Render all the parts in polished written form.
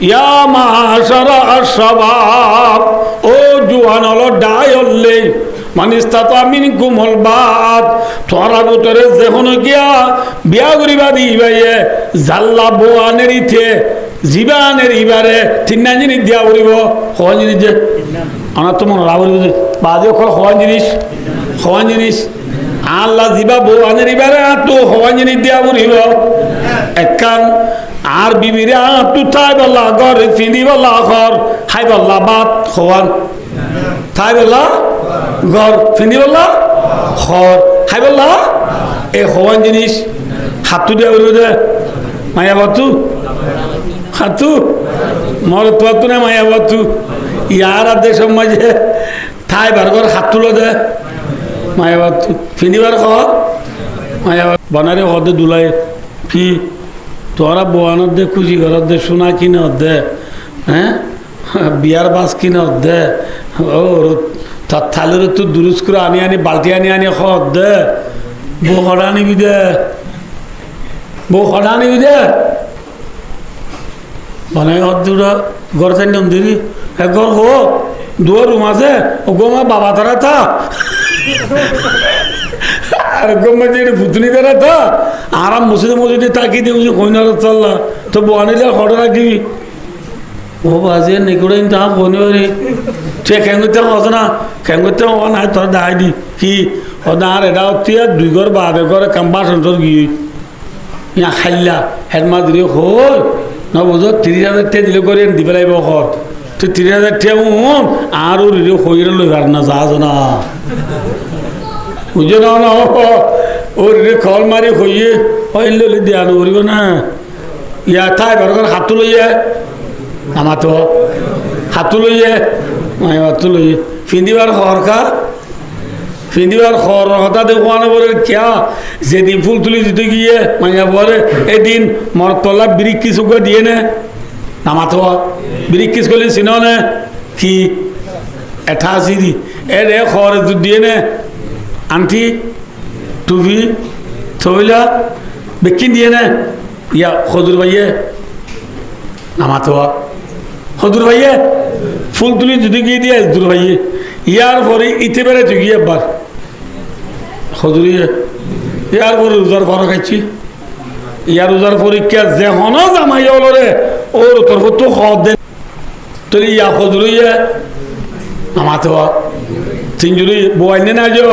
ইয়া মাশারা আশ-শাবাব, ও জুয়ান হলো ডাই হল্লে মানিস্তাতা মিনকুমুল বাত, তোরা ভিতরে যেখানে গিয়া বিয়া করিবা দিবাইয়ে জাল্লা বোয়ানের ইথে জীবানের ইবারে তিন জিনিস দিয়া করিব। হওয়ান জিনিস যে আমার তো মনে রাখব বাদে হওয়ান জিনিস আল্লাহ জিবা বোয়ানের ইবারে তো হওয়ান জিনিস দিয়া করিব একখান। আর বিবিরে তু থাই বল্লা ঘর ফিনি বল্লা ঘর হাই বল্লা বাত হওয়ান থাই বল্লা ঘর ফিনি বল্লা ঘর হাই বল্লা এ হওয়ান জিনিস হাতু দিয়া করিব দে মায়া বাতু হাতু মর তো না মায়া বাতু ইয়ার দেশ মাঝে থাই বার ঘর হাত তুলো দে মায়া বাতু ফিনিবার ঘর মায়া বনারে হদে দুলাই কি তোরা বোয়ানোর দে খুশি ঘর দে সোনা কিনে দে হ্যাঁ বিয়ার বাস কিনে দে ও তার থালের তো দুরুজ করে আনি বালতি আনি খর দে বউ হড়া নিবি দে বানাই দুটা ঘর চাই নিয়ম দিবি এক ঘর হো দুয়ার রুম আছে ও গো মা বাবা তারা থা আর গম্মা যে ভুতনি তারা থা আরাম মসজিদে তাকিয়ে দিয়ে কইনার চললা তো বানিলে খড় রাখিবি ও বাজে নিকুড়ে তা বনি রে তুই খেঙ্গুতে হস না খেঙ্গুতে ও না তোর দাই দি কি ও না আর এটা তুই আর দুই ঘর বাদে করে কাম্বা সন্তর গিয়ে ইয়া খাইলা হেডমা দিলে হই না বুঝো 30,000 টাকা দিলে করে দিবে লাগব ঘর তুই 30,000 টাকা আর হইরে লইবার না যাস না বুঝো না ও রে খল মারি হইয়ে হইলে দিয়া নকরিব না ইয়া থাই ঘর হাতু লইয়ে আমার তো হাতু লইয়ে হাতু লইয়ে ফিন্দিবার খর কথা দেখুয়ানো বলে কিয়া যেদিন ফুল তুলি দিতে গিয়ে মাইয়া বলে এদিন মরতলা বিরিক্কি চুকা দিয়ে নে নামাতো বিরিক্কি করলে চিন নে কি এঠা আছি দি এ রে খর দিয়ে নে আন্টি টুপি থইলা বেকিন দিয়ে নে ইয়া খদুর ভাইয়ে নামাতো খদুর ভাইয়ে ফুল তুলি যদি গিয়ে দিয়ে দূর ভাইয়ে ইয়ার পরে ইতে বেড়াইতে গিয়ে একবার খজুরিয়ে ইয়ার পরে রোজার পরও খাইছি ইয়ার রোজার পরীক্ষা যে হন জামাই রে ওর তোর তো খদ দেন তোর ইয়া খজুরিয়ে নামাতে তিনজুরি বোয়াইনে না যে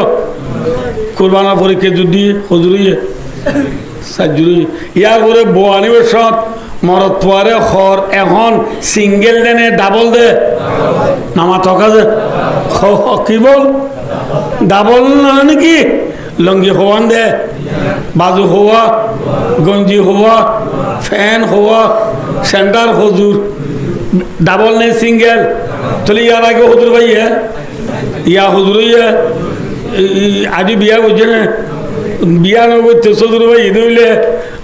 কোরবানার পরীক্ষা যদি খজুরিয়ে সাজুরি ইয়ার পরে বোয়ানিবের সব মরত তোয়ারে খর এখন সিঙ্গেল দেনে ডাবল দে নামা থকা যে কি বল ডাবল নাকি লঙ্গি হওয়ান দে বাজু হওয়া গঞ্জি হওয়া ফ্যান হওয়া সেন্টার হজুর ডাবল নেই সিঙ্গেল তাহলে ইয়ার আগে হজুর ভাই ইয়া হজুর আজি বিয়া করছে না বিয়া নগর হজুর ভাই ঈদ হইলে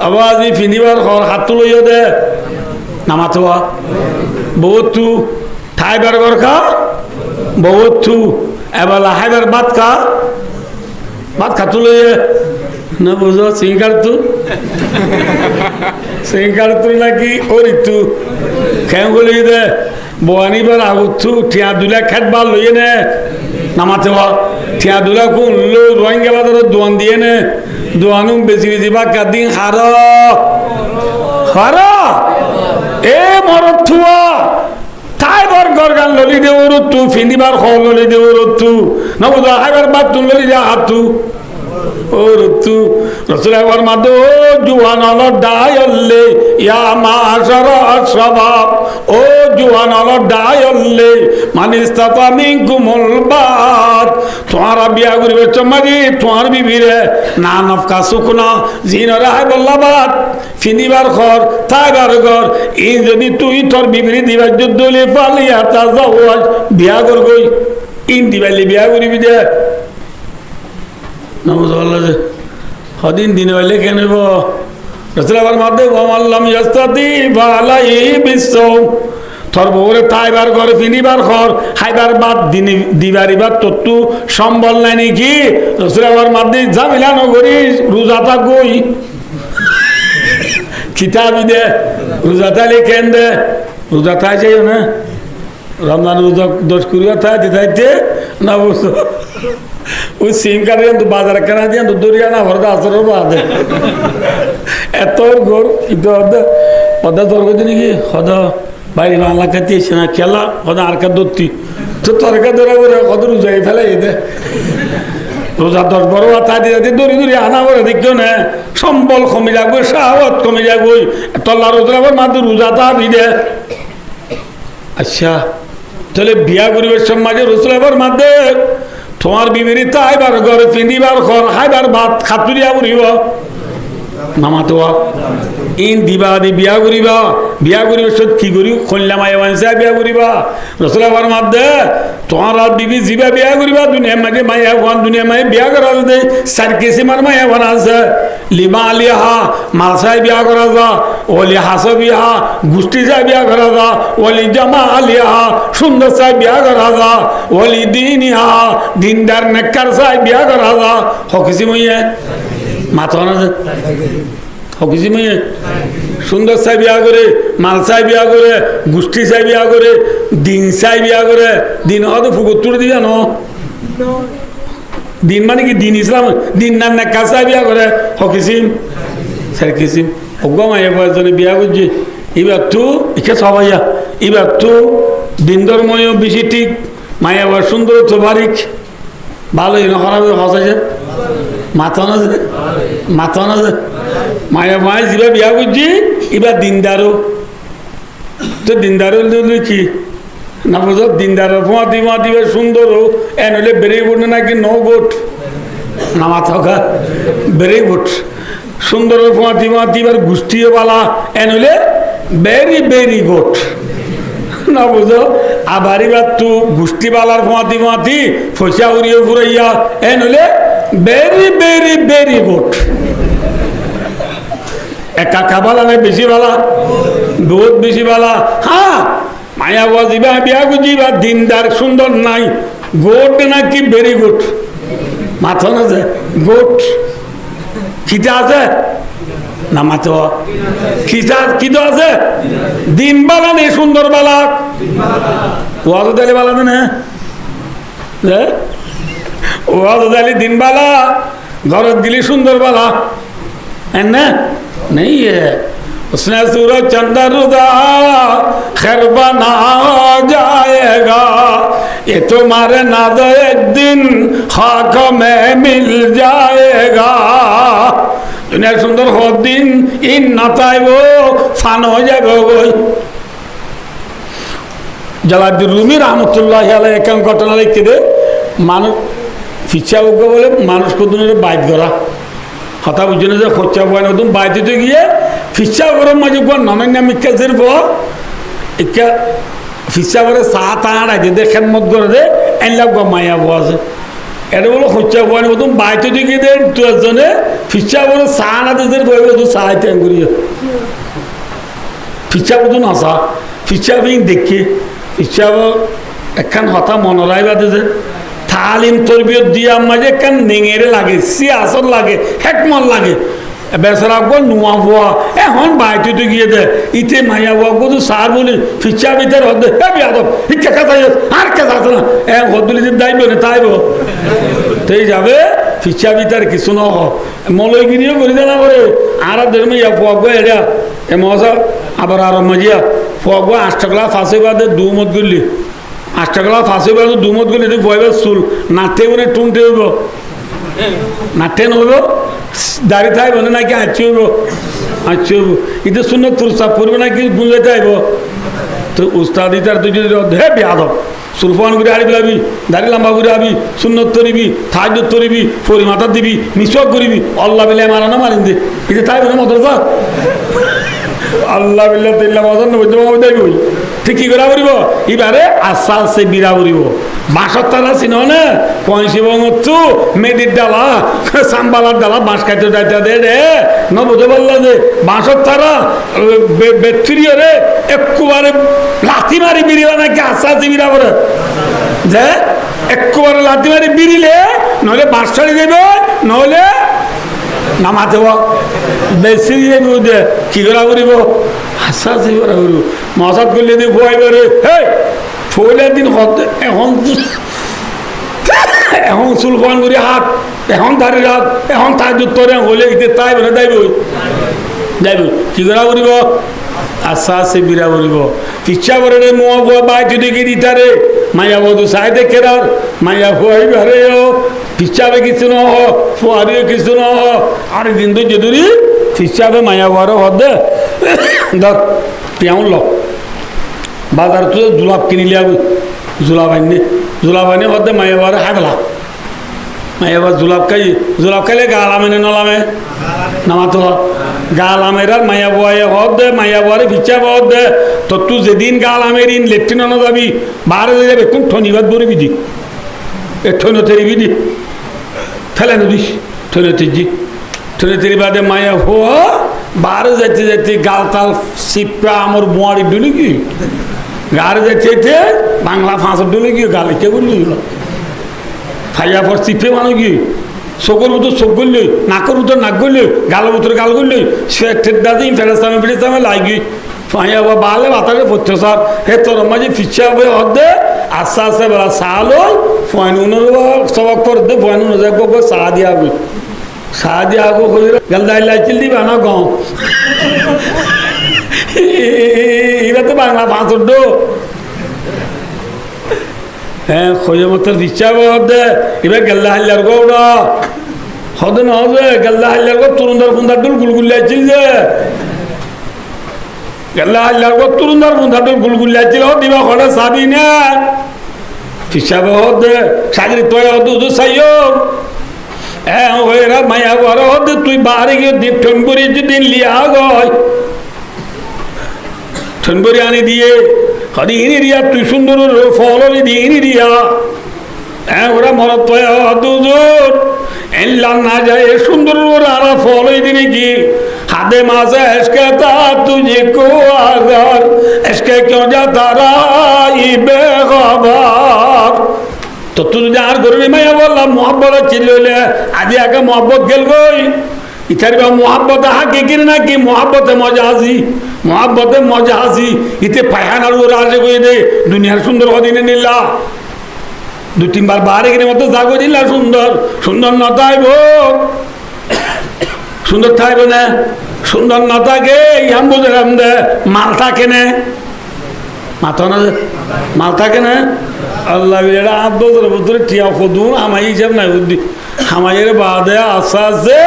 আবার আজি ফিনিবার ঘর হাত লইয়া দে নামাতো বহুত ঠাই বার ঘর খা বহুত এবার হাইবার ভাত খাতু লইয়ে না বুঝো সিঙ্গার তু নাকি ওরিতু খেঙ্গুলি দে বোয়ানিবার আগু ঠিয়া দুলা খেটবার লইয়ে নে নামাতে ঠিয়া দুলা কোন লো রোহিঙ্গা বাজার দোয়ান দিয়ে নে দোয়ানু বেশি বা কাদিন হার এ মরত থুয়া তাই বর গরগান ললি দে ওরতু ফিনিবার খ ললি দে ওরতু না বুঝা হাইবার বাদ তুন ললি দে হাতু ওরতু রসুল একবার মাদো জুয়ান আলো ডায়ল্লে ইয়া মাশারা আশ-শাবাব, ও জুয়ান আলো ডায়ল্লে মানিস্তাতা মিনকুমুল বাত, তোমারা বিয়া করিবে চমাজি তোমার বিবিরে না নফকা সুকুনা জিনরা হাই বল্লা বাত ফিনিবার ঘর তাইবার ঘর ই যদি তুই তোর বিবিরি দিবার যুদ্ধলি পালিয়া তা যাওয়াজ বিয়া করগই ইন দিবালি বিয়া করিবি দে নমস্কার হদিন দিন হইলে কেন রসুলাবার মাধ্যমে আল্লাহ ইয়াস্তাতি ফালাই বিশ্ব তোর বউরে তাইবার ঘর ফিনিবার ঘর হাইবার বাদ দিবারিবার তত্তু সম্বল নাই নাকি রসুলাবার মাধ্যমে ঝামেলা নগরি রোজাটা গই কিতাবি দে রোজাটা লিখেন দে রোজা থাই যাইও না রমজান রোজা 10 করিয়া থাইতে থাইতে না বুঝছো ওই সিংকারে বাজারে কেনা দিয়ে দরিয়া না ভরতে আসরের বাদে এত গোর কিন্তু হদা তর্ক দিন কি হদা বাইরে বাংলা খাতে এসে না খেলা হদা আর কা ধরতি তো তরকা ধরে করে কত রোজাই ফেলে এদের রোজা 10-12 থাই দিয়ে দড়ি দড়ি আনা করে দেখো না সম্বল কমে যাবে সাহত কমে যাবে তল্লা রোজার মাত্র রোজা তা বিদে আচ্ছা তাহলে বিয়া গরিবের সমাজে রসুলের মাধ্যমে তোমার বিবির তাইবার ঘরে পিঁধিবার ঘর খাইবার ভাত খাতুরিয়া উড়িব নামাতো ইন দিবা দি বিয়া করিবার সত কি করি কন্যা মায়ে মানসা বিয়া করিবা রসুলের মাধ্যমে তোমার আর বিবি জিবা বিয়া করিবা দুনিয়া মাঝে মায়া ভান দুনিয়া মায়ে বিয়া করা দে সার কিসিমার মায়া ভান আছে লিমা আলিহা মালসাই বিয়া করা যা ওলি হাসা বিয়া গোষ্ঠী চাই বিয়া করা যা ওলি জামা আলিহা সুন্দর চাই বিয়া করা যা ওলি দিন ইহা দিনদার নেককার চাই বিয়া করা যা হকিসি মইয়ে মাথা না হকিসি মইয়ে সুন্দর চাই বিয়া করে মাল চাই বিয়া করে গোষ্ঠী চাই বিয়া করে দিন চাই বিয়া করে দিন হয়তো ফুকুর দিয়ে ন দিন মানে কি দিন ইসলাম দিন নাম নেককার চাই বিয়া করে হকিসিম স্যার কিসিম অজ্ঞ মাইয়া বয়সজনে বিয়া করছে এবার তো ইচ্ছা সবাইয়া এবার তো দিন ধর্মীয় বেশি ঠিক মায়া বয়স সুন্দর তো বারিক ভালোই না খারাপ হসাইছে মাথা না যে মায়া মায় যেবা বিয়া করছি এবার দিনদারও তো দিনদারও কি না বুঝো দিনদারও মাতি সুন্দরও এন হলে বেড়ে উঠে নাকি গোট না মাথা খা বেড়ে উঠ সুন্দর মাতি এবার গোষ্ঠীও বালা এন হলে বেরি গোট না বুঝো আবার এবার তো গোষ্ঠী বালার মাতি ফসা উড়িয়ে ফুরাইয়া এন হলে বেরি গোট একা বালা নাই বেশি বালা বহুত বেশি বালা হ্যাঁ মায়া বাজিবা বিয়া বুঝিবা দিনদার সুন্দর নাই গোট নাকি বেরি গোট মাথা না যে গোট খিচা আছে না মাথা খিচা খিদো আছে দিন বালা নেই সুন্দর বালা ওয়াজ দালি বালা না ওয়াজ দালি দিন বালা ঘরত গেলি সুন্দর বালা না नहीं है उसने सूरज चंदा रुदा खैर बना जाएगा ये तुम्हारे नाद एक दिन खाक में मिल जाएगा दुनिया सुंदर हो दिन इन नाताए वो फान हो जाएगा कोई जलालुद्दीन रूमी रहमतुल्लाह अलैह एक घटना लिखते दे मानुष फिचा बोले मानुष को दुनिया बाइट करा हता बुझे जो खर्चा हुआ ना तुम बाइते गए फिसा गरम मजे को नाना मिक्का सिर्फ इक्का फिसा करे 7-8 आते देखें मत कर दे एन लाभ माया हुआ से ऐसे बोलो खर्चा हुआ ना तुम बाइते गए दे तो जने फिसा करे 7 आते सिर्फ वो तो साइते अंगुरिया फिसा को तो ना सा फिसा भी देखे फिसा वो एक खान हता मनोराय बाते से तालीम तरबियत दिया मजे कन निंगेरे लागे सियासत लागे हेकमत लागे बेसरा को नुआ हुआ ए हन बाइते तो गए दे इते माया हुआ को तो सार बोले फिचा भीतर होते ए बियादब हिक्का का चाहिए हार के साथ ना ए होदुली जिद दाइबो ने ताइबो तेई जावे फिचा भीतर किछु न हो मलयगिरियो करि देना करे आरा धर्म या फगो एडा ए मौसा आबार आरो मजिया फगो 8 টাকা ফাঁসে বাদে দুমত গলি 8 টাকা ফাঁসে বাদে দুমত গলি দে বয়বে চুল নাতে বনে টুনতে হইব নাতে নইব দাড়ি থাইব নাকি আঁচি হইব আঁচি হইব এটা শুনে তোর চাপ পড়বে নাকি গুঁজাতে আইব তো উস্তাদ ইতার তুই যদি হে বিয়াদব সুরফান করে আড়ি পেলাবি দাড়ি লম্বা করে আবি সুন্নত তরিবি থাজত তরিবি ফরি মাথা দিবি মিসক করিবি আল্লাহ বিল্লাহ মারানো মারিন দে এটা তাই বলে মদরসা আল্লাহ বিল্লাহ তিল্লাহ মদন বই দেবি ঠিক কি করা করিব এবারে আস্তে আস্তে বিরা করিব বাঁশর তালা চিনো না কইসি বঙ্গু মেদির ডালা সাম্বালার ডালা বাঁশ খাইতে যাইতে দে রে ন বুঝতে পারল যে বাঁশর তারা বেত্রিয় রে একবারে লাথি মারি বিড়িবা নাকি আস্তে আস্তে বিরা করে যে একবারে লাথি মারি বিড়িলে নহলে বাঁশ ছাড়ি দেবে নহলে নামাতে বেশি কি করা করিব আচ্ছা আচ্ছা করা করিব মশাদ করলে দিয়ে ভুয়াই করে হে ফুলের দিন এখন এখন চুল কন করি হাত এখন দাঁড়িয়ে হাত এখন তাই উত্তরে হলে তাই বলে যাইব যাইব কি করা করিব আচ্ছা আছে বিরা করিব ইচ্ছা করে রে মোয়া বুয়া বাইতে দেখি দিতারে মাইয়া বধু চাই দেখে রার মাইয়া ভুয়াই ঘরে পিছাবে কিছু ন ফুয়ারিও কিছু ন আর কিন্তু যদি পিছাবে মাইয়া বুয়ারও হদে ধর পিয়াউন ল বাজার তো জুলাপ কিনিলি জুলাপ আনি হদে মাইয়া বুয়ারে হাগলা মাইয়া বুয়া জুলাপ খাইলে গালামে নলামে নামাতো গালামের আর মাইয়া বুয়াই হদে মাইয়া বুয়ারে পিছাবে হদে তো তুই যেদিন গালামের ইন লেফটেন্যান্ট যাবি বারে যাবে কোন ঠনিবাদ বরিবি দি এ ঠনো তেরিবি দি ফেলে নদিস ঠনে তেরি বাদে মায়া হো বারে যাইতে যাইতে গাল তাল সিপা আমার বোয়ারি ডুলি কি গাড়ি যাইতে বাংলা ফাঁসর ডুলে কি গালে কে বললি ফাইয়া পর সিপে মানে কি চকুর ভিতর চোখ করলি নাকের ভিতর নাক করলি গালের ভিতরে গাল করলি ঠেড্ডা দিই ফেরেস্তামে লাগি ফাইয়া বা বালে বাতারে পড়তে স্যার হে তোর মাঝে ফিচ্ছা হবে হদে আস্তে আস্তে বেলা চাল হল ফয়নুন সবাক করে দে ফয়নুন যাবো চাহ দিয়া হবে চাহ দিয়া আগো গালদাই লাইচিল দিবা না গাঁ এরা তো বাংলা ফাঁসর ডো হ্যাঁ খোঁজে মতো ফিচ্ছা হদে এবার গেল্লা হাল্লার গো ওরা হদে না হবে গেল্লা হাল্লার গো তরুণদার ফুন্দার ডুল গুলগুলি আইছিল যে গেল্লা হাল্লার গো তরুণদার ফুন্দার ডুল গুলগুলি আইছিল দিবা খড়ে চাবি না হিসাবে হদে সাগরি তোয় হদে উদু চাইও হ্যাঁ ওরা মায়া ঘর হদে তুই বাহারে গিয়ে ঠনবরি দিন লিয়া গয় ঠনবরি আনি দিয়ে হদি ইনি রিয়া তুই সুন্দর ফল দিয়ে ইনি রিয়া হ্যাঁ ওরা মরত তোয় হদুজোর এল্লা না যায় সুন্দর ওরা ফল দিনে কি हादे मासे इसके ता तुझे को अगर इसके क्यों जाता रही बेखबर तो तू जार गुरु में ये बोला मोहब्बत चिल्ले आज आके मोहब्बत गेल गई इधर भी मोहब्बत हा के गिरना की मोहब्बत मजाजी इते पहन और राजे को दे दुनिया सुंदर हो दिन नीला दो तीन बार बाहर गिरे मत जागो दिला सुंदर सुंदर नताई वो সুন্দর থাকবে না সুন্দর না থাকে ইয়াম বুঝলাম দে মাল থাকে না মাল থাকে না আল্লাহ এটা আব্দুল বুদ্ধরে টিয়া খুদু আমাই হিসাব নাই বুদ্ধি আমাদের বাদে আশা আছে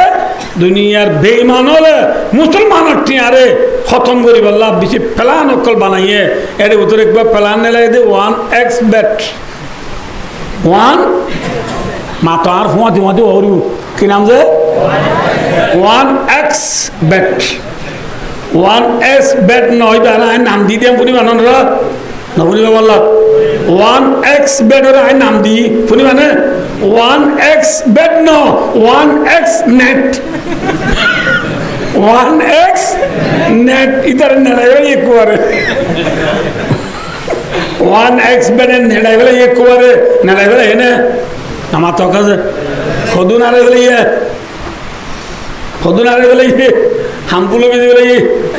দুনিয়ার বেঈমান হলে মুসলমানের টিয়ারে খতম করি বললা বেশি প্ল্যান অকল বানাইয়ে এর ভিতরে একবার প্ল্যান নেলাই দে 1x bet 1 মাতার ফুয়াতি ওরু কি নাম যে 1x bet 1s bet নয় দাঁড়া নাম দিয়ে দিলাম পুনি বানানোরা না পুনি বললা 1x bet ওরা নাম দিই পুনি মানে 1x bet ন 1x net 1x net ইতার নেড়াই এক করে 1x bet নেড়াই বলে এক করে নেড়াই বলে এনে আমার তো কাছে খদুন আরে বলে খদুন আরে বলে হামপুলো বেশি বলে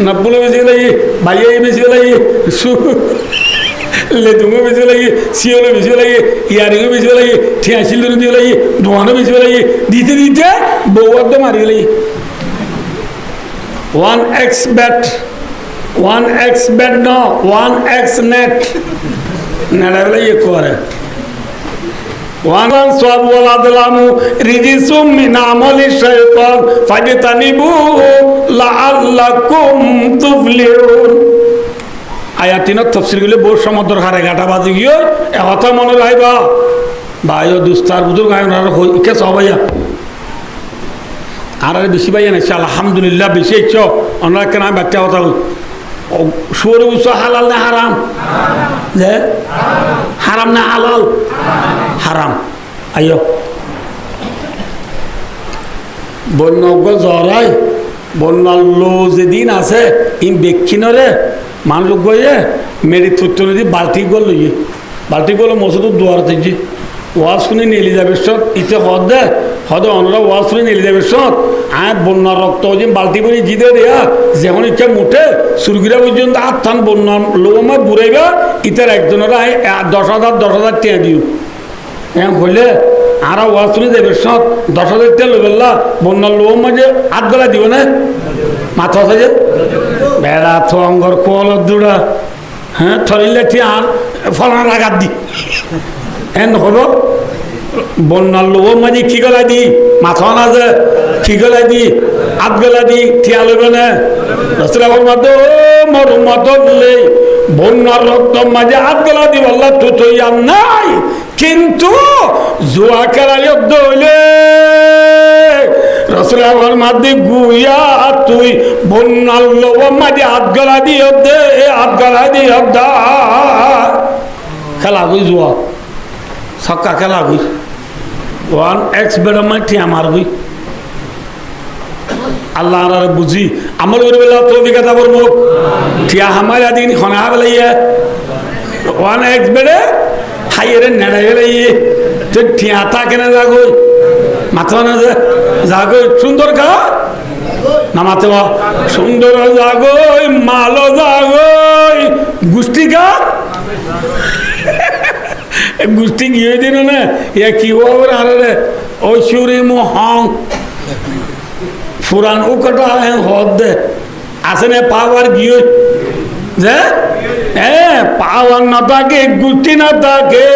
নব্বুলো বেশি বলে ভাইয়াই বেশি বলে লেতুমো বেশি বলে সিওলো বেশি বলে ইয়ারিংও বেশি বলে ঠিয়াশিল বেশি বলে দোয়ানো বেশি বলে দিতে দিতে বউয়ার্দ মারি গেলে 1x bet no 1x net নেড়া বলে ইয়ে করে ওয়ানান সব ওয়ালা দিলামু রিজিসুম মিন আমালি শাইতান ফাজতানিবুহু লাআল্লাকুম তুফলিহুন আয়াতিনত তাফসীর গুলো বহু সময় দরকার গাটা বাজি গিয়ে এ কথা মনে রাখবা ভাইও দুস্তার বুজুর্গ আয়নার কে সবাইয়া আর বেশি ভাইয়া না আলহামদুলিল্লাহ বেশি ইচ্ছো আমরা কেন বাচ্চা কথা শুরু হালাল না হারাম যে হারাম না হালাল হারাম আইও বন্যজ্ঞ জরাই বন্যালো যেদিন আছে ইন বেক্ষিনরে মানুষ গিয়ে মেরি থুত্তর দি বাল্টি গল লইয়ে বাল্টি গল মসুদ দুয়ার থেকে ওয়াজ শুনে নিয়ে এলিজাবেথ ইতে হদ দে হয়তো অনরা ওয়াজ শুনে নিলে যাবে সৎ আয় বন্যার রক্ত যে বালতি করে জিদে দেয়া যেমন ইচ্ছা মুঠে সুরগিরা পর্যন্ত আত্মান বন্যার লোমায় বুড়াইবা ইতার একজনেরা 10,000 টিয়া দিও হইলে আরা ওয়াজ শুনে দেবে সৎ 10,000 টিয়া লোবেল্লা বন্যার লোম মাঝে হাত গলা দিব না মাথা আছে বেড়া তো অঙ্গর কল দুড়া হ্যাঁ থরিলে টি আর ফলান আঘাত দি হলো বন্যার লোভ মাঝে কি গলা দি মাথা না যে কি গলা দি হাত গলা দি ঠিয়া লইবে না রসুলের মতো মরুম মতো বললে বন্যার রক্ত মাঝে হাত গলা দি বললা তো তৈয়ার নাই কিন্তু জুয়া খেলা যুদ্ধ হইলে রসুলের মাঝে গুইয়া তুই বন্যার লোভ মাঝে হাত গলা দিয়ে দে হাত গলা দিয়ে দা খেলা গুই জুয়া ছক্কা খেলা গুই 1x বেড়া মাই ঠিয়া মারবি আল্লাহ বুঝি আমল করবে তো অভিজ্ঞতা করবো ঠিয়া হামার দিন খনা বেলাইয়া 1x বেড়ে হাইয়ের নেড়া বেলাইয়ে তো ঠিয়া থাকে না যাগই মাথা না যাগই সুন্দর কা না মাথা সুন্দর যাগই মালো যাগই গোষ্ঠী কা গোষ্ঠী গিয়ে দিন না ইয়া কি হবে আরে ঐশ্বরী মোহং ফুরান ও কটা হদ দে আসে না পাওয়ার গিয়ে যে পাওয়ার না থাকে গোষ্ঠী না থাকে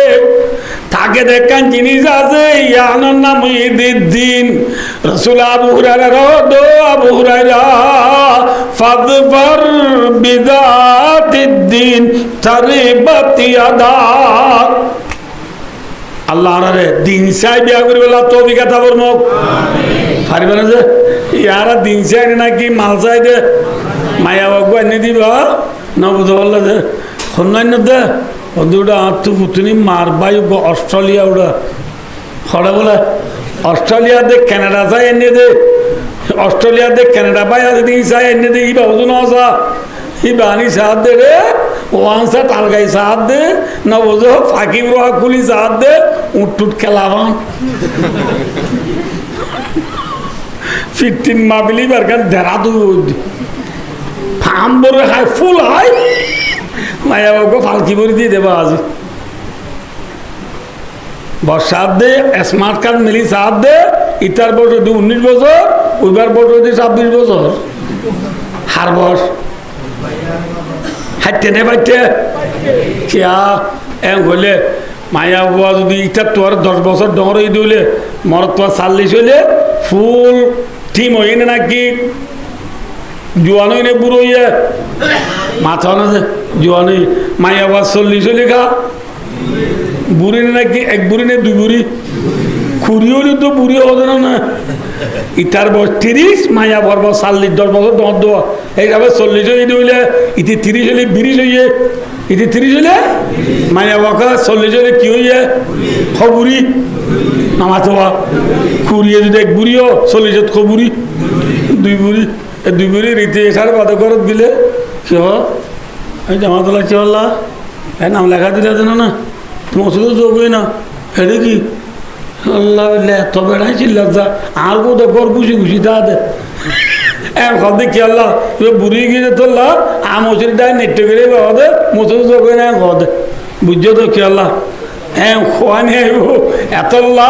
থাকে দেখান জিনিস আছে ইয়ানোর নাম ঈদের রসুল আবু হুরায়রা রদো আবু হুরায়রা ফাদফার বিযাতিদ্দিন তারিবাত ইয়াদা আল্লাহ রে দিন চাই বিয়া করি বলা তো অভিজ্ঞতা বর্ম পারিবে না যে ইয়ারা দিন চাই নাকি মাল চাই দে মায়া বাবু এনে দিবা না বুঝতে পারলে যে অন্যান্য দে ওটা আত্ম পুতুনি মারবাই অস্ট্রেলিয়া ওটা খড়ে বলে অস্ট্রেলিয়া দে কানাডা চাই এনে দে অস্ট্রেলিয়া দে কানাডা পাই দিন চাই এনে দে ইবা ওজন আসা ই বানি সাথ দে রে ওয়ানসা টালগাই সাথ দে না বোঝো ফাঁকি রোয়া খুলি সাথ দে উঠটুট খেলাবান 15 মাবিলি বারকান দেরা দুধ ফার্ম বড় হাই ফুল হাই মায়া বাবুকে ফালকি ভরি দিয়ে দেবা আজ বর্ষার দে স্মার্ট কার্ড মিলি সাথ দে ইতার বছর 19 বছর ওইবার বছর 26 বছর হার বস হাইতে নে বাইতে কিয়া হলে মায়া বাবা যদি ইটা তোর 10 বছর ডর হয়ে দিলে মরত তোর 40 হইলে ফুল টিম হই না নাকি জোয়ান হইলে বুড়ো হইয়া মাথা না যে জোয়ান হই মায়া বাবা 40 হইলে খা বুড়ি নাকি এক বুড়ি নে 2 বুড়ি খুঁড়ি হইলে তো বুড়ি হবে না ইটার বয়স 30 মায়া বর্ব 40 10 বছর দর দেওয়া এইভাবে 40 হয়ে দিলে ইতি 30 হলে 20 হইয়ে ইতি 30 হলে মায়া বাবা 40 হলে কি হইয়ে খবুরি নামাতো খুঁড়িয়ে যদি এক বুড়িও 40 খবুরি 2 বুড়ি 2 বুড়ি রীতি সাড়ে বাদ করত গেলে কি হয় এই জামাত লাগছে আল্লাহ হ্যাঁ নাম লেখা দিলে দেন না তোমার শুধু যোগ হই না হেরে কি আল্লাহ তো বেড়াই চিল্লা আর কো দেখো খুশি খুশি তা দে দেখি আল্লাহ বুড়ি গিয়ে তোল্লা আমসির ডাই নেটে করে বাবা দে মুসুর চোখে না দে বুঝছো তো কি আল্লাহ খোয়া নিয়ে আইব এতল্লা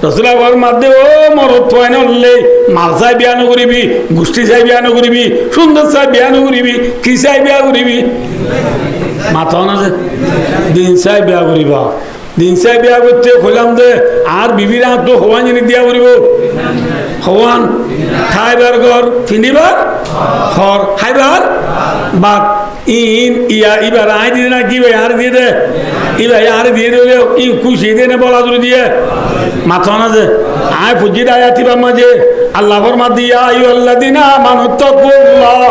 রসুলার মাধ্যে ও মরত থোয়াই নলে মাল চাই বিয়া নকরিবি গোষ্ঠী চাই বিয়া নকরিবি সুন্দর চাই বিয়া নকরিবি কি চাই বিয়া করিবি মাথা না যে দিন চাই বিয়া করিবা দিন চাই বিয়া করতে হইলাম দে আর বিবির হাত তো হওয়ান জিনিস দিয়া করিব হওয়ান খাইবার ঘর ফিনিবার ঘর খাইবার বাদ ইন ইয়া এবার আই দিয়ে না কি ভাই আর দিয়ে দে ই ভাই আর দিয়ে দিলে ই খুশি দিয়ে নে বলা দূরে দিয়ে মাথা না যে আয় ফুজি দায়াতিবা মাঝে আল্লাহর মা দিয়া আইয়ুল্লাযিনা আমানুত্তাকুল্লাহ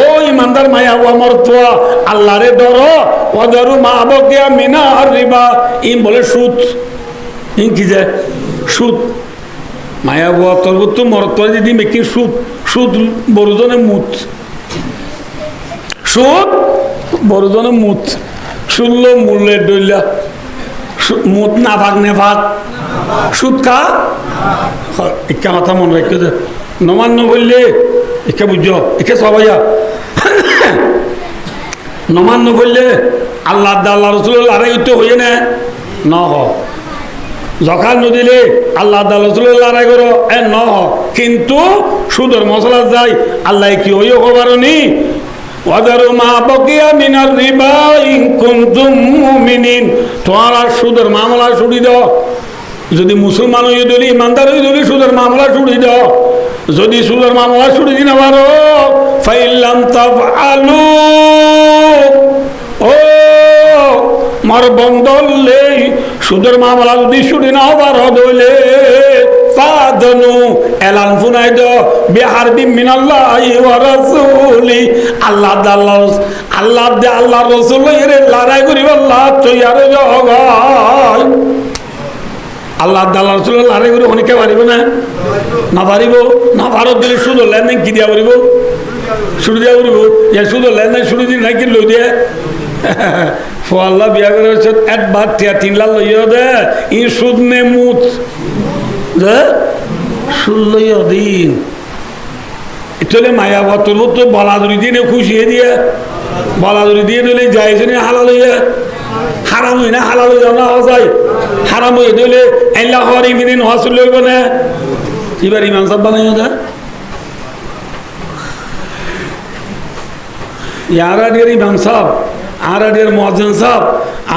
ও ইমানদার মায়া ও মরতোয়া আল্লাহরে ডরো ওয়াদারু মা বাকিয়া মিনার রিবা ইন বলে সুদ ইন কি যে সুদ মায়া ও তরবত মরতোয়া যদি মেকি সুদ সুদ বড়জনে মুত সুদ বড়জনে মুত শুনল মূল্যের দইলা মুত না ভাগ নে ভাগ সুদ কা ইকা কথা মনে রাখো যে নমান্য বললে একে বুঝো একে সবাইয়া নমান্য বললে আল্লাহ আল্লাহ রসুল্লাহ আড়াই তো হইয়ে না ন হ যখন নদিলে আল্লাহ রসুল্লাহ আড়াই করো এ ন হ কিন্তু সুদর মশলা যায় আল্লাহ কি হইও খবরনি ওয়াদারু মা বাকিয়া মিনার রিবা ইন কুনতুম মুমিনিন তোমরা সুদের মামলা ছুড়ি দাও যদি মুসলমান হয়ে দিলি ইমানদার হয়ে দিলি সুদের মামলা ছুড়ি দাও যদি সুদের মামলা ছুড়ি দিনা পারো ফাইল্লাম তাফআলু ও মার বন্ধলে সুদের মামলা যদি ছুড়ি না পারো দলে ফাদনু এলান ফুনাই দাও বিহারবি মিনাল্লাহি ওয়া রাসূলি আল্লাহ আল্লাহ রাসূল এর লড়াই করিব আল্লাহ তৈয়ার জগায় আল্লাহ রাসূল লড়াই করি অনেকে পারিব না পারিব না ভারত দিলে শুধু লেনদেন কি দিয়া পারিব শুরু দিয়া পারিব ইয়া শুধু লেনদেন শুরু দিন নাকি লই দিয়ে আল্লাহ বিয়া করে এক বার 3 লাখ লইয়া দে ই সুদ নে মুত 16 দিন চলে মায়া বতল তো বলাদুরি দিয়ে খুশি দিয়ে বলাদুরি দিয়ে দিলে যাই শুনে হালাল হইয়া হারাম হই না হালাল হয়ে যাও না যায় হারাম হয়ে দিলে আল্লাহ হওয়ার ইমিদিন হসুল লইব না এবার ইমাম সাহেব বানাই দা ইয়ারাডিয়ার ইমাম সাহেব আরাডিয়ার মুয়াজ্জিন সাহেব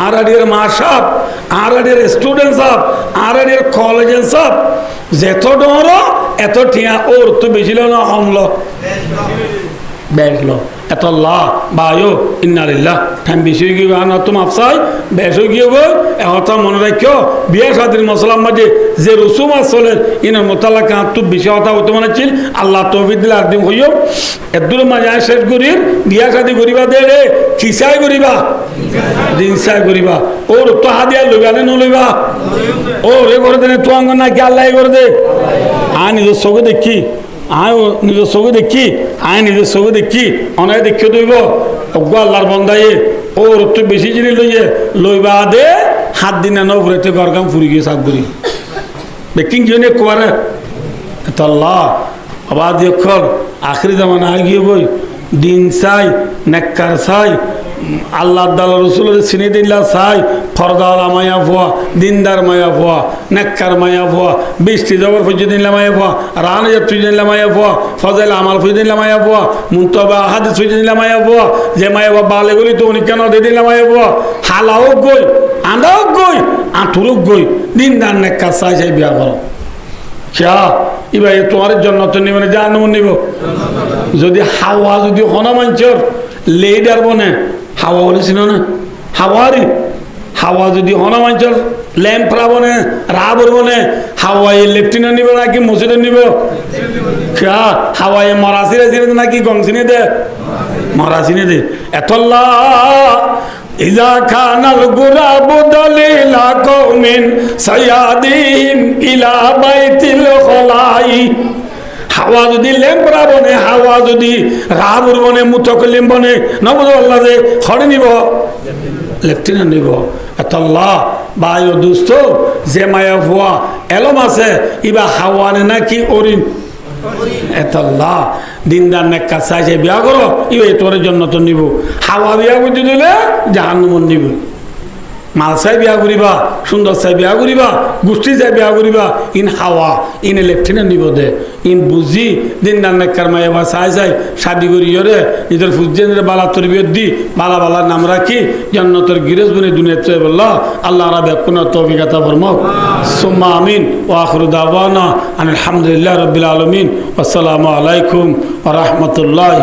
আরাডিয়ার মা সাহেব আরাডিয়ার স্টুডেন্ট সাহেব আরাডিয়ার কলেজের সাহেব যেত ডর এত ঠিয়া ওর তো বেশি না হমল বেসল এত লা বায়ো ইন্নালিল্লাহ টাইম বেশি হয়ে গিয়ে না তুমি আফসাই বেশ হয়ে গিয়ে গো একটা মনে রাখিও বিয়ে শাদির মশলার মাঝে যে রসুম আসলে ইনার মোতালা কাঁত তো বেশি কথা হতে মনে ছিল আল্লাহ তৌফিক দিলে আর দিন হইও এদুর মাঝে শেষ করির বিয়া শাদি করিবা দে রে কিসাই করিবা দিনসাই করিবা ওর তো হাদিয়া লইবা না নলইবা ও রে করে দেনে তো আঙ্গ না কি আল্লাহ করে দে আ নিজের চোখে দেখি আয় নিজের চোখে দেখি আয় নিজের চোখে দেখি অনেক দেখিয়ে দইব অজ্ঞ আল্লাহর বন্ধায়ে ওর তো বেশি জিনিস লইয়ে লইবা দে হাত দিন না ঘুরেতে গরগাম ফুরি গিয়ে সাপ করি বেকিং জিনে কোয়ারে আল্লাহ আবাদ অক্ষর আখরি জামানা আয় গিয়ে বই দিন চাই নেককার চাই আল্লাহ রসুলের চিনি দিল্লা চাই ফরদাওয়ালা মায়া ভুয়া দিনদার মায়া ভুয়া নেককার মায়া ভুয়া বৃষ্টি জবর ফুজি দিনলা মায়া ভুয়া রান ফুজি দিনলা মায়া ভুয়া ফজাইল আমাল ফুজি দিনলা মায়া ভুয়া মুন্তবা হাদিস ফুজি দিনলা মায়া ভুয়া যে মায়া ভুয়া বালে গলি তো উনি কেন দিয়ে দিনলা মায়া ভুয়া হালাও গই আন্দাও গই আঁঠুরুক গই দিনদার নেককার চাই চাই বিয়া করো চা এবার তোমার জন্য তো নিব না জান নিব যদি হাওয়া যদি হনা মাঞ্চর লেডার বনে হাওয়া বলেছিল না হাওয়ারি হাওয়া যদি হনা মাঞ্চর ল্যাম্পরা বনে রাবর বনে হাওয়াই লেফটেন্যান্ট নিব নাকি মসজিদে নিব চা হাওয়াই মরাসিরে চিনে দে নাকি গংসিনে দে মরাসিনে দে এতল্লা ইজা খানাল গুরাবু দলিলা কওমিন সায়াদিন ইলা বাইতিল খলাই হাওয়া যদি লেম্পরা বনে হাওয়া যদি রাবুর বনে মুতকলিম বনে নবদ আল্লাহ যে খড়ে নিব লেফটেন্যান্ট নিব এতল্লাহ বায়ু দুস্থ যে মায়া ভুয়া এলম আছে ইবা হাওয়ানে নাকি অরিন এতল্লাহ দিনদার নেককার চাইছে বিয়া করো ইবে তোর জন্য তো নিব হাওয়া বিয়া করতে দিলে জাহান্নাম নিব মাল চাই বিয়া করিবা সুন্দর চাই বিয়া করিবা গোষ্ঠী চাই বিয়া করিবা ইন হাওয়া ইন লেফটেন্যান্ট নিব দে ইন বুঝি দিনদার নেককার মায়া বা চাই চাই শাদি করিয়রে নিজের ফুজেনের বালা তরবিয়ত দি বালা বালার নাম রাখি জান্নাতের গিরেজ বনে দুনিয়াতে বললা আল্লাহ রাব্বি কুনা তৌফিক আতা ফরমাও সুম্মা আমিন ওয়া আখিরু দাওয়ানা আলহামদুলিল্লাহি রাব্বিল আলামিন আসসালামু আলাইকুম ওয়া রাহমাতুল্লাহি